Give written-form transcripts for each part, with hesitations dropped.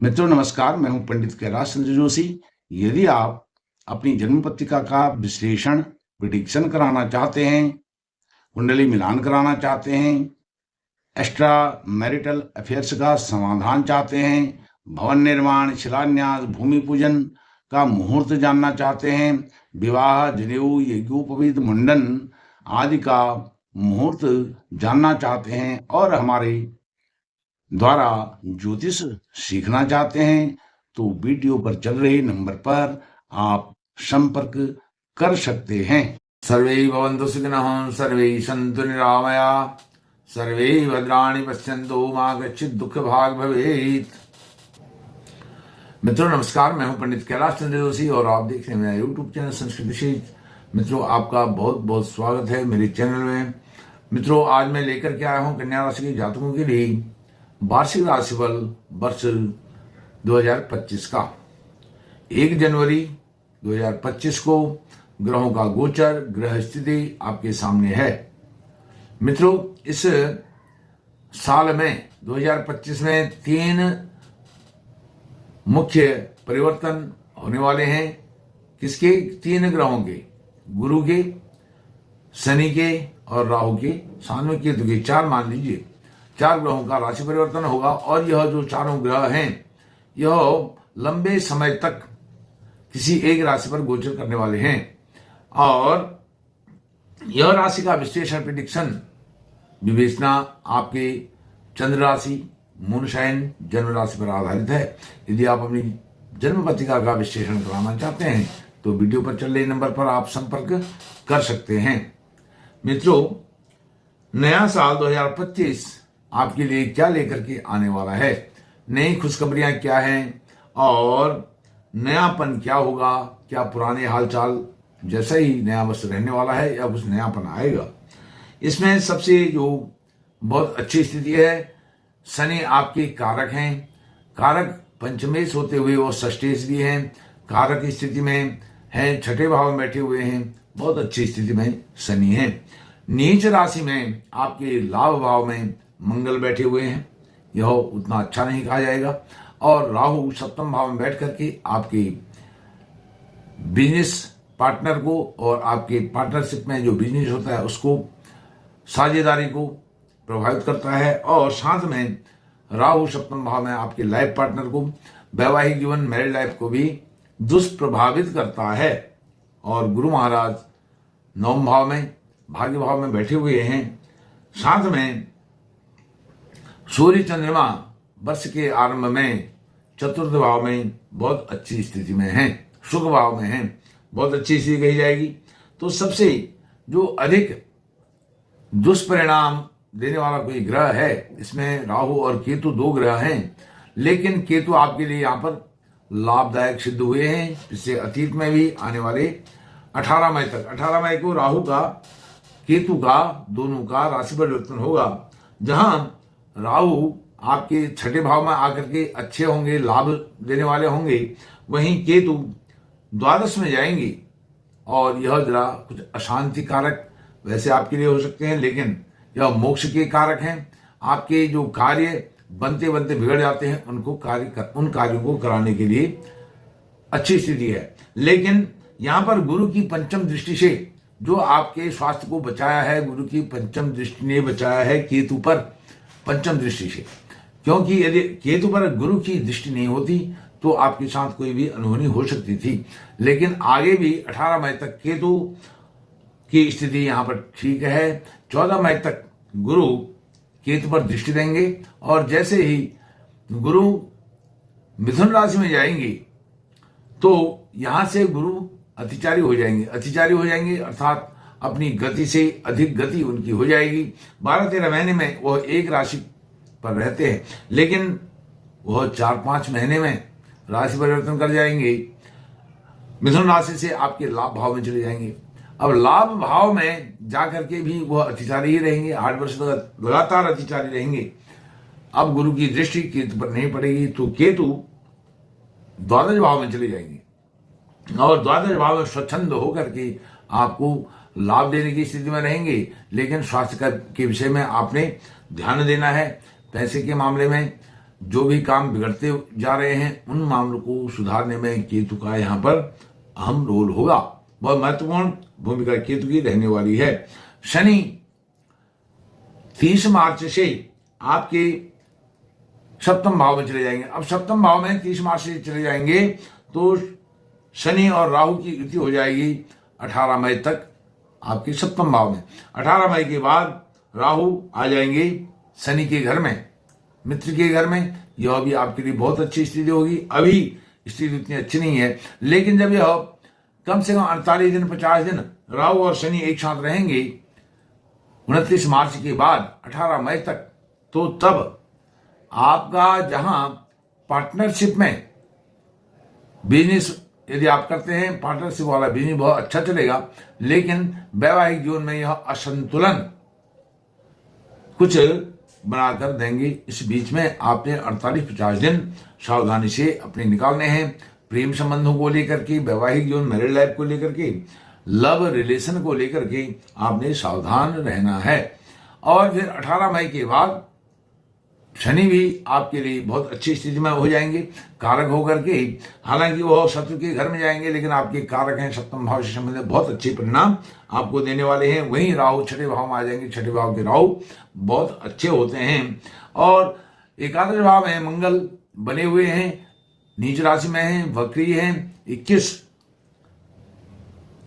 मित्रों नमस्कार, मैं हूं पंडित कैलाश चंद्र जोशी। यदि आप अपनी जन्म पत्रिका का विश्लेषण प्रिडिक्शन कराना चाहते हैं, कुंडली मिलान कराना चाहते हैं, एक्स्ट्रा मैरिटल अफेयर्स का समाधान चाहते हैं, भवन निर्माण, शिलान्यास, भूमि पूजन का मुहूर्त जानना चाहते हैं, विवाह, जनेऊ, यज्ञोपवीत, मुंडन आदि का मुहूर्त जानना चाहते हैं और हमारे द्वारा ज्योतिष सीखना चाहते हैं, तो वीडियो पर चल रहे नंबर पर आप संपर्क कर सकते हैं। सर्वे भवन्तु सुखिनः, सर्वे सन्तु निरामया, सर्वे भद्राणि पश्यन्तु मा कश्चित् दुःखभाग् भवेत्। मित्रों नमस्कार, मैं हूं पंडित कैलाश चंद्र जोशी और आप देख रहे हैं मेरा यूट्यूब चैनल संस्कृत विशेष। मित्रों आपका बहुत बहुत स्वागत है मेरे चैनल में। मित्रों आज मैं लेकर के आया हूं कन्या राशि के जातकों के लिए वार्षिक राशिफल वर्ष 2025 का। 1 जनवरी 2025 को ग्रहों का गोचर, ग्रह स्थिति आपके सामने है। मित्रों इस साल में 2025 में 3 मुख्य परिवर्तन होने वाले हैं। किसके? 3 ग्रहों के, गुरु के, शनि के और राहु के, साथ में केतु के। 4 मान लीजिए, 4 ग्रहों का राशि परिवर्तन होगा और यह जो चारों ग्रह हैं यह लंबे समय तक किसी एक राशि पर गोचर करने वाले हैं और यह राशि का विश्लेषण प्रेडिक्शन विवेचना आपके चंद्र राशि, मून साइन, जन्म राशि पर आधारित है। यदि आप अपनी जन्म पत्रिका का विश्लेषण कराना चाहते हैं तो वीडियो पर चल रहे नंबर पर आप संपर्क कर सकते हैं। मित्रों नया साल 2025 आपके लिए क्या लेकर के आने वाला है, नई खुशखबरियां क्या हैं और नयापन क्या होगा, क्या पुराने हालचाल जैसा ही नया वर्ष रहने वाला है या कुछ नयापन आएगा। इसमें सबसे जो बहुत अच्छी स्थिति है, शनि आपके कारक हैं, कारक पंचमेश होते हुए वो षष्ठेश भी हैं, कारक स्थिति में हैं, छठे भाव में बैठे हुए हैं, बहुत अच्छी स्थिति में शनि है। नीच राशि में आपके लाभ भाव में मंगल बैठे हुए हैं, यह उतना अच्छा नहीं कहा जाएगा। और राहु सप्तम भाव में बैठ करके आपके बिजनेस पार्टनर को और आपके पार्टनरशिप में जो बिजनेस होता है उसको, साझेदारी को प्रभावित करता है। और साथ में राहु सप्तम भाव में आपके लाइफ पार्टनर को, वैवाहिक जीवन, मैरिड लाइफ को भी दुष्प्रभावित करता है। और गुरु महाराज 9वें भाव में, भाग्य भाव में बैठे हुए हैं। साथ में सूर्य चंद्रमा वर्ष के आरंभ में चतुर्थ भाव में बहुत अच्छी स्थिति में हैं, सुख भाव में हैं, बहुत अच्छी स्थिति कही जाएगी। तो सबसे जो अधिक दुष्परिणाम देने वाला कोई ग्रह है, इसमें राहु और केतु 2 ग्रह हैं, लेकिन केतु आपके लिए यहाँ पर लाभदायक सिद्ध हुए हैं। इससे अतीत में भी आने वाले 18 मई तक, 18 मई को राहु का, केतु का, दोनों का राशि परिवर्तन होगा, जहां राहु आपके छठे भाव में आकर के अच्छे होंगे, लाभ देने वाले होंगे, वहीं केतु द्वादश में जाएंगे और यह जरा कुछ अशांति कारक वैसे आपके लिए हो सकते हैं, लेकिन यह मोक्ष के कारक हैं। आपके जो कार्य बनते बनते बिगड़ जाते हैं उन कार्यों को कराने के लिए अच्छी स्थिति है। लेकिन यहां पर गुरु की पंचम दृष्टि से जो आपके स्वास्थ्य को बचाया है, गुरु की पंचम दृष्टि ने बचाया है केतु पर पंचम दृष्टि से, क्योंकि यदि केतु पर गुरु की दृष्टि नहीं होती तो आपके साथ कोई भी अनहोनी हो सकती थी। लेकिन आगे भी 18 मई तक केतु की स्थिति यहां पर ठीक है। 14 मई तक गुरु केतु पर दृष्टि देंगे और जैसे ही गुरु मिथुन राशि में जाएंगे तो यहां से गुरु अतिचारी हो जाएंगे अर्थात अपनी गति से अधिक गति उनकी हो जाएगी। 12-13 महीने में वह एक राशि पर रहते हैं, लेकिन वह 4-5 महीने में राशि परिवर्तन कर जाएंगे, मिथुन राशि से आपके लाभ भाव में चले जाएंगे। अब लाभ भाव में जाकर के भी वह अतिचारी ही रहेंगे, 8 वर्ष तक लगातार अतिचारी रहेंगे। अब गुरु की दृष्टि केतु पर नहीं पड़ेगी तो केतु द्वादश भाव में चले जाएंगे और द्वादश भाव में स्वच्छंद होकर के आपको लाभ देने की स्थिति में रहेंगे। लेकिन स्वास्थ्य के विषय में आपने ध्यान देना है। पैसे के मामले में जो भी काम बिगड़ते जा रहे हैं उन मामलों को सुधारने में केतु का यहाँ पर अहम रोल होगा। बहुत महत्वपूर्ण भूमिका केतु की रहने वाली है। शनि 30 मार्च से आपके सप्तम भाव में चले जाएंगे। अब सप्तम भाव में 30 मार्च से चले जाएंगे तो शनि और राहु की युति हो जाएगी 18 मई तक आपके सप्तम भाव में। 18 मई के बाद राहु आ जाएंगे शनि के घर में, मित्र के घर में। यह भी आपके लिए बहुत अच्छी स्थिति होगी। अभी स्थिति उतनी अच्छी नहीं है, लेकिन जब यह कम से कम 48 दिन 50 दिन राहु और शनि एक साथ रहेंगे 29 मार्च के बाद 18 मई तक, तो तब आपका जहां पार्टनरशिप में बिजनेस यदि आप करते हैं, पार्टनरशिप वाला बिजनेस बहुत अच्छा चलेगा, लेकिन वैवाहिक जीवन में यह असंतुलन कुछ बनाकर देंगे। इस बीच में आपने 48-50 दिन सावधानी से अपने निकालने हैं। प्रेम संबंधों को लेकर के, वैवाहिक जीवन, मैरिड लाइफ को लेकर के, लव रिलेशन को लेकर के आपने सावधान रहना है। और फिर 18 मई के बाद शनि भी आपके लिए बहुत अच्छी स्थिति में हो जाएंगे, कारक होकर के। हालांकि वो शत्रु के घर में जाएंगे, लेकिन आपके कारक हैं, सप्तम भाव से संबंधित बहुत अच्छे परिणाम आपको देने वाले हैं। वहीं राहु छठे भाव में आ जाएंगे। छठे भाव के राहु बहुत अच्छे होते हैं। और एकादश भाव में मंगल बने हुए हैं, नीच राशि में हैं, वक्री हैं। 21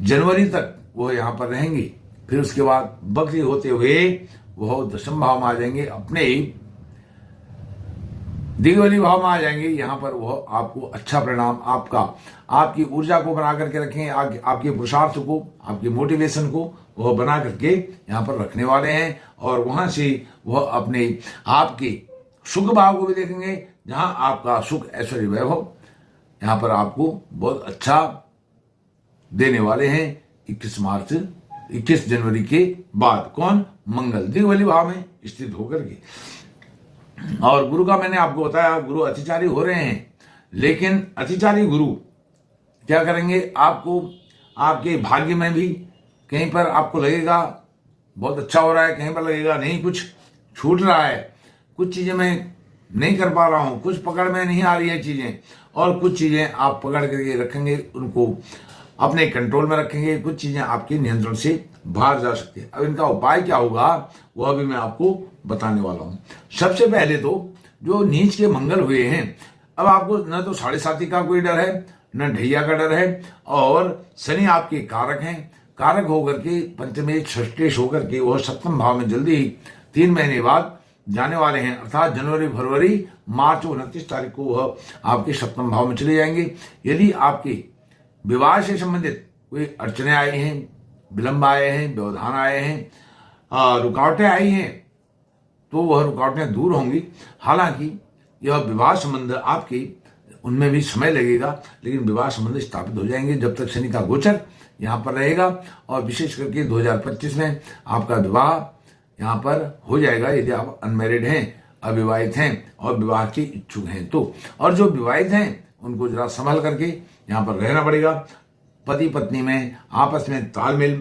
जनवरी तक वो यहाँ पर रहेंगे। फिर उसके बाद वक्री होते हुए वो दशम भाव में आ जाएंगे, अपने दिग्वली भाव में आ जाएंगे। यहाँ पर वह आपको अच्छा परिणाम, आपकी ऊर्जा को बना करके रखें, आपके पुरुषार्थ को, आपके मोटिवेशन को वह बना करके यहाँ पर रखने वाले हैं। और वहां से वह अपने आपके सुख भाव को भी देखेंगे, जहां आपका सुख ऐश्वर्य वैभव यहाँ पर आपको बहुत अच्छा देने वाले हैं 21 जनवरी के बाद। कौन? मंगल दिग्वली भाव में स्थित होकर के। और गुरु का मैंने आपको बताया, गुरु अतिचारी हो रहे हैं, लेकिन अतिचारी गुरु क्या करेंगे? आपको आपके भाग्य में भी कहीं पर आपको लगेगा बहुत अच्छा हो रहा है, कहीं पर लगेगा नहीं कुछ छूट रहा है, कुछ चीजें मैं नहीं कर पा रहा हूं, कुछ पकड़ में नहीं आ रही है चीजें, और कुछ चीजें आप पकड़ करके रखेंगे, उनको अपने कंट्रोल में रखेंगे, कुछ चीजें आपके नियंत्रण से बाहर जा सकती है। अब इनका उपाय क्या होगा वह भी मैं आपको बताने वाला हूं। सबसे पहले तो जो नीच के मंगल हुए हैं, अब आपको न तो 7.5 का कोई डर है, न ढैया का डर है, और शनि आपके कारक हैं। कारक होकर के पंचमे षष्टेश होकर के वह सप्तम भाव में जल्दी ही 3 महीने बाद जाने वाले हैं, अर्थात जनवरी, फरवरी, मार्च 29 तारीख को वह आपके सप्तम भाव में चले जाएंगे। यदि आपके विवाह से संबंधित कोई अड़चने आई हैं, विलंब आए हैं, व्यवधान आए हैं, रुकावटें आई हैं, तो वह रुकावटें दूर होंगी। हालांकि यह विवाह संबंध आपके उनमें भी समय लगेगा, लेकिन विवाह संबंध स्थापित हो जाएंगे जब तक शनि का गोचर यहाँ पर रहेगा। और विशेष करके 2025 में आपका विवाह यहाँ पर हो जाएगा, यदि आप अनमैरिड हैं, अविवाहित हैं और विवाह के इच्छुक हैं तो। और जो विवाहित हैं उनको जरा संभल करके यहाँ पर रहना पड़ेगा। पति पत्नी में आपस में तालमेल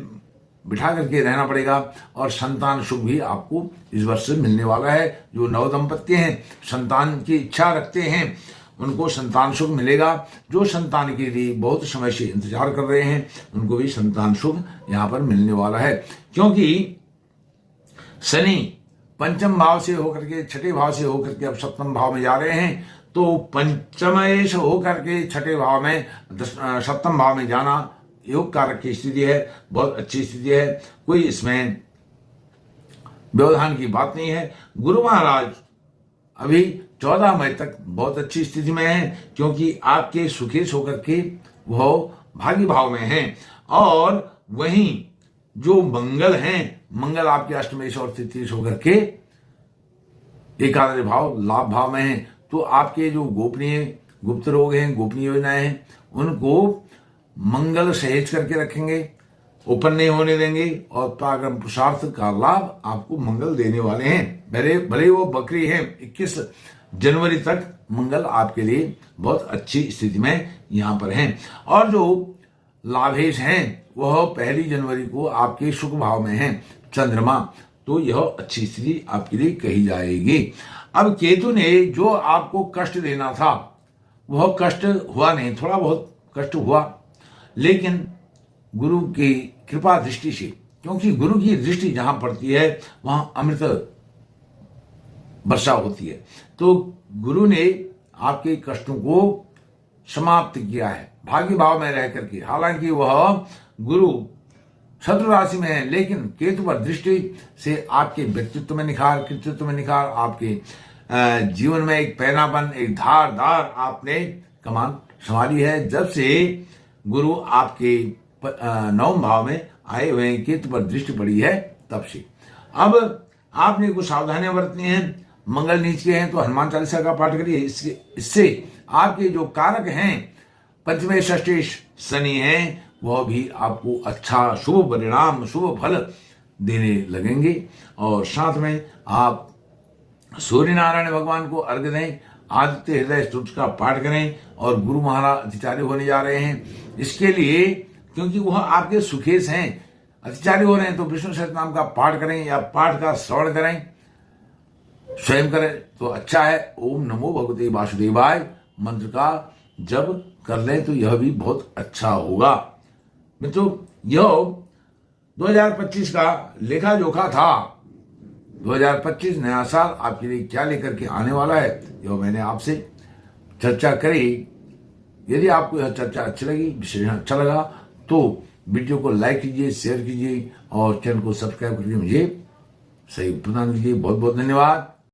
बिठा करके रहना पड़ेगा। और संतान सुख भी आपको इस वर्ष से मिलने वाला है। जो नव दंपत्ति हैं, संतान की इच्छा रखते हैं, उनको संतान सुख मिलेगा। जो संतान के लिए बहुत समय से इंतजार कर रहे हैं, उनको भी संतान सुख यहाँ पर मिलने वाला है। क्योंकि शनि पंचम भाव से होकर के, छठे भाव से होकर के अब सप्तम भाव में जा रहे हैं, तो पंचमेश होकर के छठे भाव में सप्तम भाव में जाना योग कारक की स्थिति है, बहुत अच्छी स्थिति है, कोई इसमें व्यवधान की बात नहीं है। गुरु महाराज अभी 14 मई तक बहुत अच्छी स्थिति में है, क्योंकि आपके सुखेश होकर के वह भाग्य भाव में हैं। और वहीं जो मंगल हैं, मंगल आपके अष्टमेश और तृतीयेश होकर के एकादश भाव लाभ भाव में हैं। तो आपके जो गोपनीय गुप्त रोग हैं, गोपनीय योजनाएं हैं, उनको मंगल सहेज करके रखेंगे, ओपन नहीं होने देंगे, और पराक्रम पुरुषार्थ का लाभ आपको मंगल देने वाले हैं। भले वो बकरी है, 21 जनवरी तक मंगल आपके लिए बहुत अच्छी स्थिति में यहाँ पर हैं। और जो लाभेश हैं वह 1 जनवरी को आपके शुक्र भाव में हैं, चंद्रमा, तो यह अच्छी स्थिति आपके लिए कही जाएगी। अब केतु ने जो आपको कष्ट देना था वह कष्ट हुआ नहीं, थोड़ा बहुत कष्ट हुआ, लेकिन गुरु की कृपा दृष्टि से, क्योंकि गुरु की दृष्टि जहां पड़ती है वहां अमृत वर्षा होती है, तो गुरु ने आपके कष्टों को समाप्त किया है भाग्य भाव में रह करके। हालांकि वह गुरु शत्रु राशि में है, लेकिन केतु पर दृष्टि से आपके व्यक्तित्व में निखार, कृतित्व में निखार, आपके जीवन में एक पैनापन, एक धारदार आपने कमान संभाली है। जब से गुरु आपके 9वें भाव में आए हुए हैं, केतु पर दृष्टि पड़ी है, तब से अब आपने कुछ सावधानियां बरतनी हैं। मंगल नीच के हैं तो हनुमान चालीसा का पाठ करिए। इससे आपके जो कारक हैं पंचमे षष्ठी शनि हैं, वह भी आपको अच्छा शुभ परिणाम, शुभ फल देने लगेंगे। और साथ में आप सूर्य नारायण भगवान को अर्घ्य दें, आदित्य हृदय स्तोत्र का पाठ करें, और गुरु महाराज अतिचार्य होने जा रहे हैं। इसके लिए क्योंकि वह आपके सुखेश हैं, अतिचार्य हो रहे हैं, तो विष्णु सहस्त्रनाम का पाठ करें या पाठ का श्रवण करें, स्वयं करें तो अच्छा है। ओम नमो भगवते वासुदेवाय मंत्र का जप कर लें तो यह भी बहुत अच्छा होगा। मित्रों, यह 2025 का लेखा जोखा था। 2025 नया साल आपके लिए क्या लेकर के आने वाला है, यह मैंने आपसे चर्चा करी। यदि आपको यह चर्चा अच्छी लगी, विश्लेषण अच्छा लगा, तो वीडियो को लाइक कीजिए, शेयर कीजिए और चैनल को सब्सक्राइब करके मुझे सही प्रदान कीजिए। बहुत बहुत धन्यवाद।